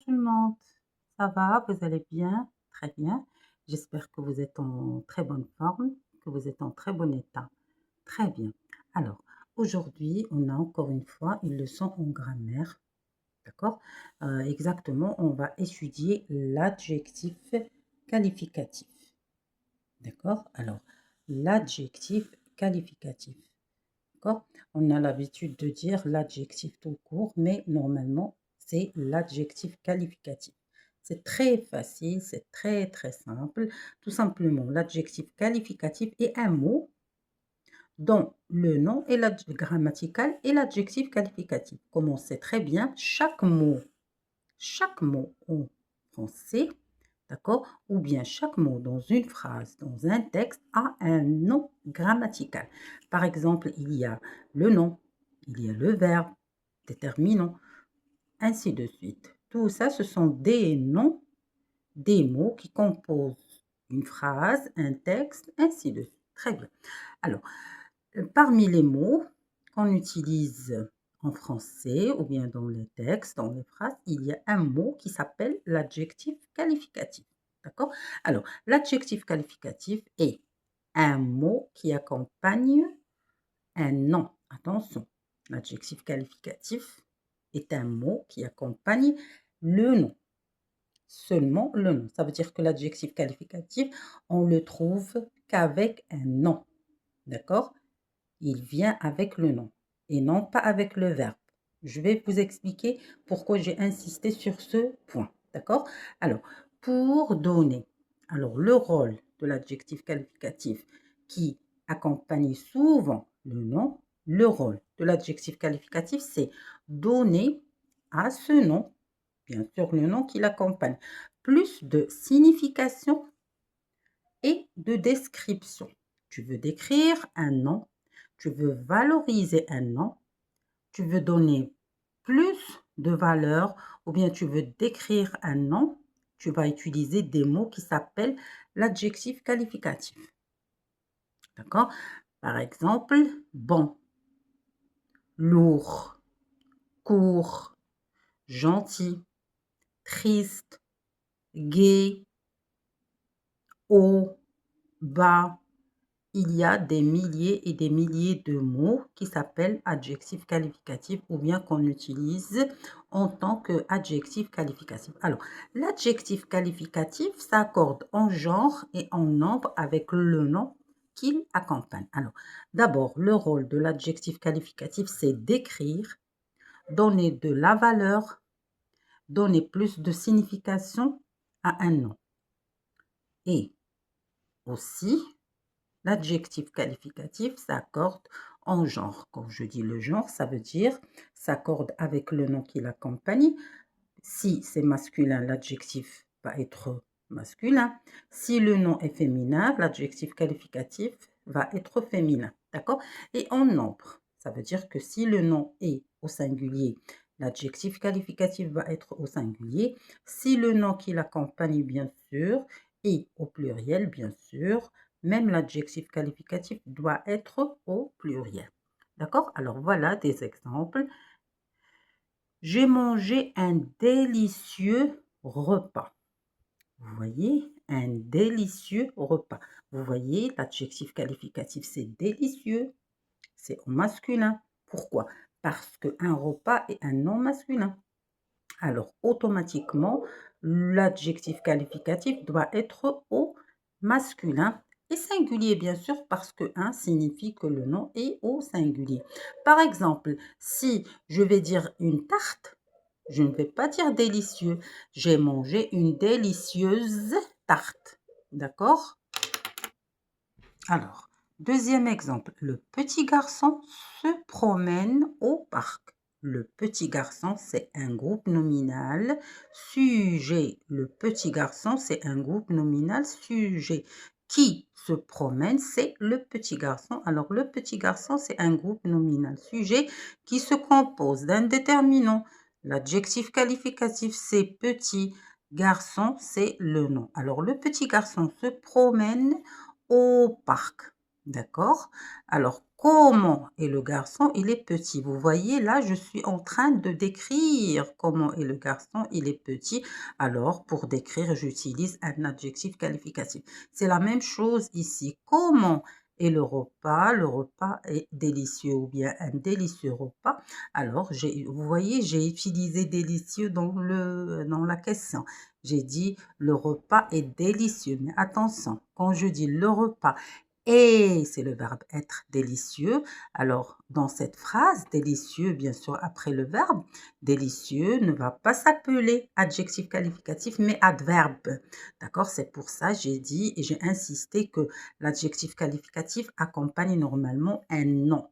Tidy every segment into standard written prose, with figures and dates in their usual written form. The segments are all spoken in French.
tout le monde. Ça va? Vous allez bien? Très bien. J'espère que vous êtes en très bonne forme, que vous êtes en très bon état. Très bien. Alors, aujourd'hui, on a encore une fois une leçon en grammaire. D'accord? Exactement, on va étudier l'adjectif qualificatif. D'accord? Alors, l'adjectif qualificatif. D'accord? On a l'habitude de dire l'adjectif tout court, mais normalement, c'est l'adjectif qualificatif. C'est très facile, c'est très très simple. Tout simplement, l'adjectif qualificatif est un mot dont le nom est grammatical et l'adjectif qualificatif. Comme on sait très bien, chaque mot en français, d'accord, ou bien chaque mot dans une phrase, dans un texte, a un nom grammatical. Par exemple, il y a le nom, il y a le verbe, déterminant, ainsi de suite. Tout ça, ce sont des noms, des mots qui composent une phrase, un texte, ainsi de suite. Très bien. Alors, parmi les mots qu'on utilise en français ou bien dans les textes, dans les phrases, il y a un mot qui s'appelle l'adjectif qualificatif. D'accord? Alors, l'adjectif qualificatif est un mot qui accompagne un nom. Attention, l'adjectif qualificatif est un mot qui accompagne le nom. Seulement le nom. Ça veut dire que l'adjectif qualificatif, on le trouve qu'avec un nom. D'accord? Il vient avec le nom et non pas avec le verbe. Je vais vous expliquer pourquoi j'ai insisté sur ce point. D'accord? Alors, pour donner le rôle de l'adjectif qualificatif qui accompagne souvent le nom, le rôle de l'adjectif qualificatif, c'est donner à ce nom, bien sûr le nom qui l'accompagne, plus de signification et de description. Tu veux décrire un nom, tu veux valoriser un nom, tu veux donner plus de valeur ou bien tu veux décrire un nom, tu vas utiliser des mots qui s'appellent l'adjectif qualificatif. D'accord? Par exemple, bon, lourd, court, gentil, triste, gai, haut, bas. Il y a des milliers et des milliers de mots qui s'appellent adjectifs qualificatifs ou bien qu'on utilise en tant qu'adjectif qualificatif. Alors, l'adjectif qualificatif s'accorde en genre et en nombre avec le nom qu'il accompagne. Alors, d'abord, le rôle de l'adjectif qualificatif, c'est décrire, donner de la valeur, donner plus de signification à un nom. Et aussi, l'adjectif qualificatif s'accorde en genre. Quand je dis le genre, ça veut dire s'accorde avec le nom qui l'accompagne. Si c'est masculin, l'adjectif va être masculin. Si le nom est féminin, l'adjectif qualificatif va être féminin. D'accord? Et en nombre, ça veut dire que si le nom est au singulier, l'adjectif qualificatif va être au singulier. Si le nom qui l'accompagne, bien sûr, est au pluriel, bien sûr, même l'adjectif qualificatif doit être au pluriel. D'accord? Alors voilà des exemples. J'ai mangé un délicieux repas. Vous voyez, un délicieux repas. Vous voyez, l'adjectif qualificatif, c'est délicieux. C'est au masculin. Pourquoi? Parce qu'un repas est un nom masculin. Alors, automatiquement, l'adjectif qualificatif doit être au masculin et singulier, bien sûr, parce que un signifie que le nom est au singulier. Par exemple, si je vais dire une tarte, je ne vais pas dire délicieux. J'ai mangé une délicieuse tarte. D'accord? Alors, deuxième exemple. Le petit garçon se promène au parc. Le petit garçon, c'est un groupe nominal. Sujet. Le petit garçon, c'est un groupe nominal. Sujet. Qui se promène, c'est le petit garçon. Alors, le petit garçon, c'est un groupe nominal. Sujet qui se compose d'un déterminant. L'adjectif qualificatif, c'est petit. Garçon, c'est le nom. Alors, le petit garçon se promène au parc. D'accord? Alors, comment est le garçon, il est petit. Vous voyez, là, je suis en train de décrire comment est le garçon, il est petit. Alors, pour décrire, j'utilise un adjectif qualificatif. C'est la même chose ici. Comment est le repas? Le repas est délicieux ou bien un délicieux repas. Alors, vous voyez, j'ai utilisé délicieux dans la question. J'ai dit le repas est délicieux. Mais attention, quand je dis le repas et c'est le verbe être délicieux. Alors, dans cette phrase, délicieux, bien sûr, après le verbe, délicieux ne va pas s'appeler adjectif qualificatif, mais adverbe. D'accord? C'est pour ça j'ai dit et j'ai insisté que l'adjectif qualificatif accompagne normalement un nom.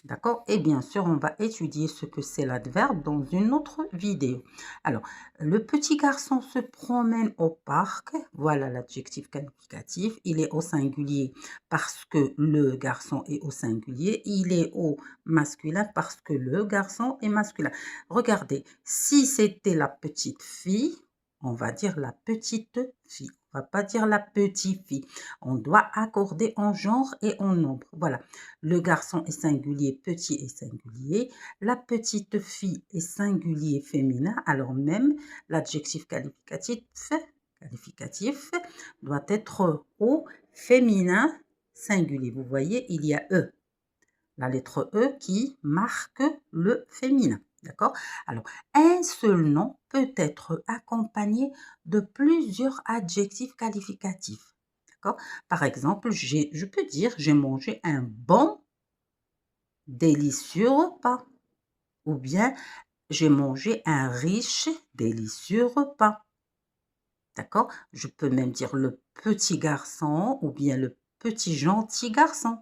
D'accord? Et bien sûr, on va étudier ce que c'est l'adverbe dans une autre vidéo. Alors, le petit garçon se promène au parc. Voilà l'adjectif qualificatif. Il est au singulier parce que le garçon est au singulier. Il est au masculin parce que le garçon est masculin. Regardez, si c'était la petite fille, on va dire la petite fille. On va pas dire la petite fille. On doit accorder en genre et en nombre. Voilà. Le garçon est singulier, petit est singulier. La petite fille est singulier féminin. Alors même, l'adjectif qualificatif doit être au féminin singulier. Vous voyez, il y a E. La lettre E qui marque le féminin. D'accord? Alors, un seul nom peut être accompagné de plusieurs adjectifs qualificatifs. D'accord? Par exemple, je peux dire j'ai mangé un bon, délicieux repas. Ou bien j'ai mangé un riche, délicieux repas. D'accord? Je peux même dire le petit garçon ou bien le petit gentil garçon.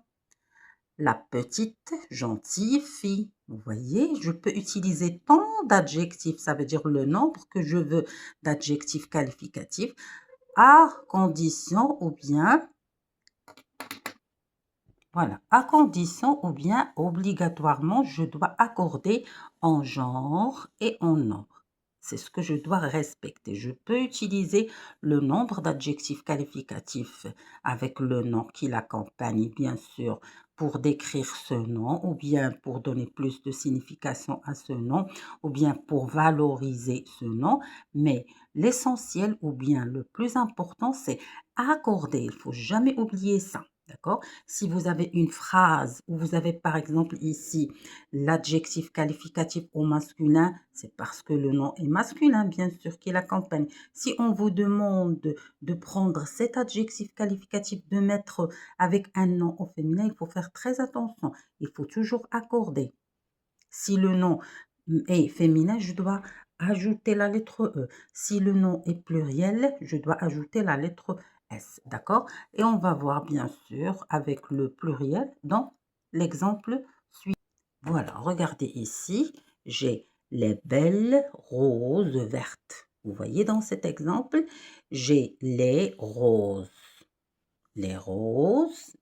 La petite gentille fille. Vous voyez, je peux utiliser tant d'adjectifs, ça veut dire le nombre que je veux d'adjectifs qualificatifs, à condition ou bien, voilà, à condition ou bien obligatoirement, je dois accorder en genre et en nombre. C'est ce que je dois respecter. Je peux utiliser le nombre d'adjectifs qualificatifs avec le nom qui l'accompagne, bien sûr, pour décrire ce nom, ou bien pour donner plus de signification à ce nom, ou bien pour valoriser ce nom. Mais l'essentiel, ou bien le plus important, c'est accorder. Il faut jamais oublier ça. D'accord? Si vous avez une phrase où vous avez par exemple ici l'adjectif qualificatif au masculin, c'est parce que le nom est masculin, bien sûr, qui l'accompagne. Si on vous demande de prendre cet adjectif qualificatif, de mettre avec un nom au féminin, il faut faire très attention. Il faut toujours accorder. Si le nom est féminin, je dois ajouter la lettre E. Si le nom est pluriel, je dois ajouter la lettre S. D'accord? Et on va voir bien sûr avec le pluriel dans l'exemple suivant. Voilà, regardez ici, j'ai les belles roses vertes. Vous voyez dans cet exemple, j'ai les roses. Les roses,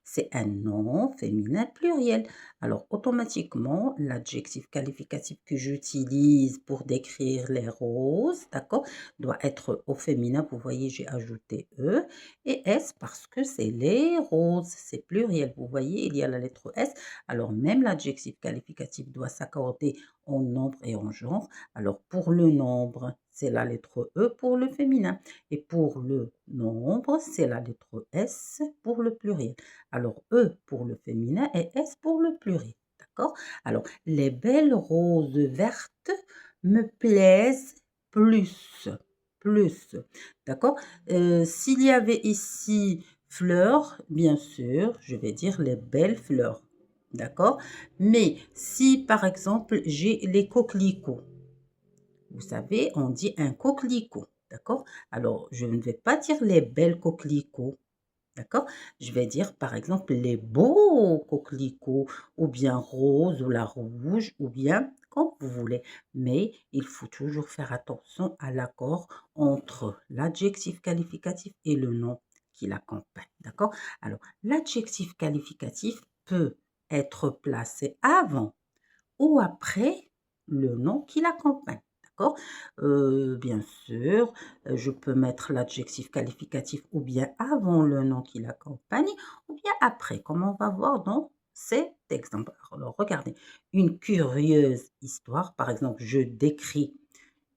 c'est un nom féminin pluriel. Alors, automatiquement, l'adjectif qualificatif que j'utilise pour décrire les roses, d'accord, doit être au féminin. Vous voyez, j'ai ajouté E et S parce que c'est les roses, c'est pluriel. Vous voyez, il y a la lettre S. Alors, même l'adjectif qualificatif doit s'accorder en nombre et en genre. Alors, pour le nombre, c'est la lettre E pour le féminin. Et pour le nombre, c'est la lettre S pour le pluriel. Alors, E pour le féminin et S pour le pluriel. D'accord? Alors, les belles roses vertes me plaisent plus. Plus. D'accord? S'il y avait ici fleurs, bien sûr, je vais dire les belles fleurs. D'accord? Mais si, par exemple, j'ai les coquelicots, vous savez, on dit un coquelicot, d'accord? Alors, je ne vais pas dire les belles coquelicots, d'accord? Je vais dire, par exemple, les beaux coquelicots, ou bien rose, ou la rouge, ou bien comme vous voulez. Mais il faut toujours faire attention à l'accord entre l'adjectif qualificatif et le nom qui l'accompagne, d'accord? Alors, l'adjectif qualificatif peut être placé avant ou après le nom qui l'accompagne. d'accord? Bien sûr, je peux mettre l'adjectif qualificatif ou bien avant le nom qui l'accompagne ou bien après, comme on va voir dans cet exemple. Alors regardez, une curieuse histoire, par exemple, je décris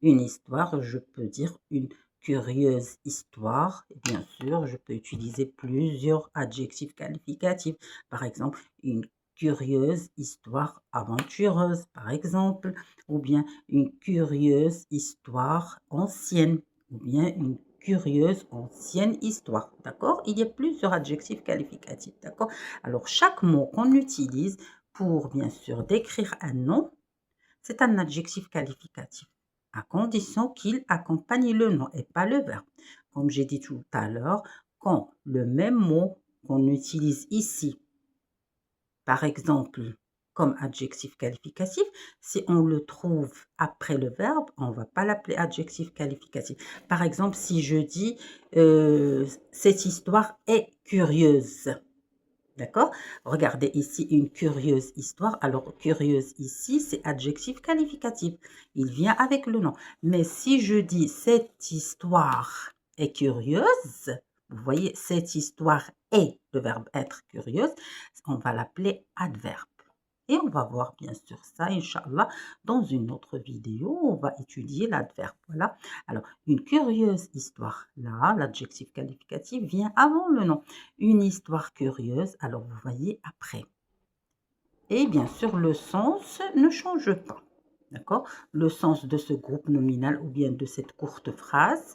une histoire, je peux dire une curieuse histoire. Et bien sûr, je peux utiliser plusieurs adjectifs qualificatifs. Par exemple, une curieuse histoire aventureuse, par exemple, ou bien une curieuse histoire ancienne, ou bien une curieuse ancienne histoire. D'accord? Il y a plusieurs adjectifs qualificatifs. D'accord? Alors, chaque mot qu'on utilise pour, bien sûr, décrire un nom, c'est un adjectif qualificatif, à condition qu'il accompagne le nom et pas le verbe. Comme j'ai dit tout à l'heure, quand le même mot qu'on utilise ici, par exemple, comme adjectif qualificatif, si on le trouve après le verbe, on ne va pas l'appeler adjectif qualificatif. Par exemple, si je dis cette histoire est curieuse. D'accord? Regardez ici une curieuse histoire. Alors, curieuse ici, c'est adjectif qualificatif. Il vient avec le nom. Mais si je dis cette histoire est curieuse, vous voyez, cette histoire est le verbe être curieuse, on va l'appeler adverbe. Et on va voir bien sûr ça, Inch'Allah, dans une autre vidéo. On va étudier l'adverbe. Voilà. Alors, une curieuse histoire. Là, l'adjectif qualificatif vient avant le nom. Une histoire curieuse, alors vous voyez après. Et bien sûr, le sens ne change pas. D'accord? Le sens de ce groupe nominal ou bien de cette courte phrase,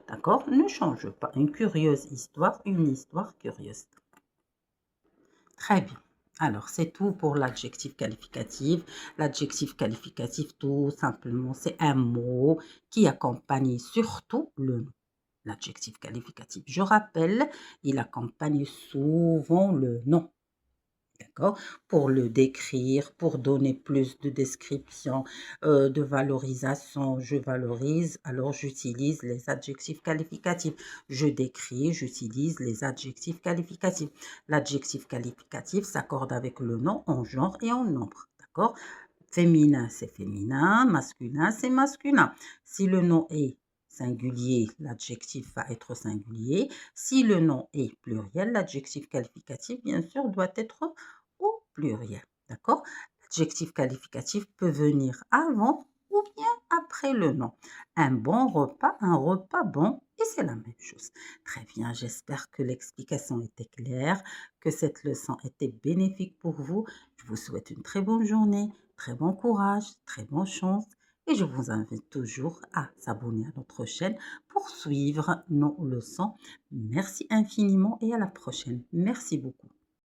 d'accord, ne change pas. Une curieuse histoire, une histoire curieuse. Très bien. Alors, c'est tout pour l'adjectif qualificatif. L'adjectif qualificatif, tout simplement, c'est un mot qui accompagne surtout le nom. L'adjectif qualificatif, je rappelle, il accompagne souvent le nom. D'accord? Pour le décrire, pour donner plus de description, de valorisation, je valorise, alors j'utilise les adjectifs qualificatifs. Je décris, j'utilise les adjectifs qualificatifs. L'adjectif qualificatif s'accorde avec le nom en genre et en nombre. D'accord? Féminin, c'est féminin, masculin, c'est masculin. Si le nom est singulier, l'adjectif va être singulier. Si le nom est pluriel, l'adjectif qualificatif, bien sûr, doit être au pluriel. D'accord? L'adjectif qualificatif peut venir avant ou bien après le nom. Un repas bon, et c'est la même chose. Très bien, j'espère que l'explication était claire, que cette leçon était bénéfique pour vous. Je vous souhaite une très bonne journée, très bon courage, très bonne chance. Et je vous invite toujours à s'abonner à notre chaîne pour suivre nos leçons. Merci infiniment et à la prochaine. Merci beaucoup.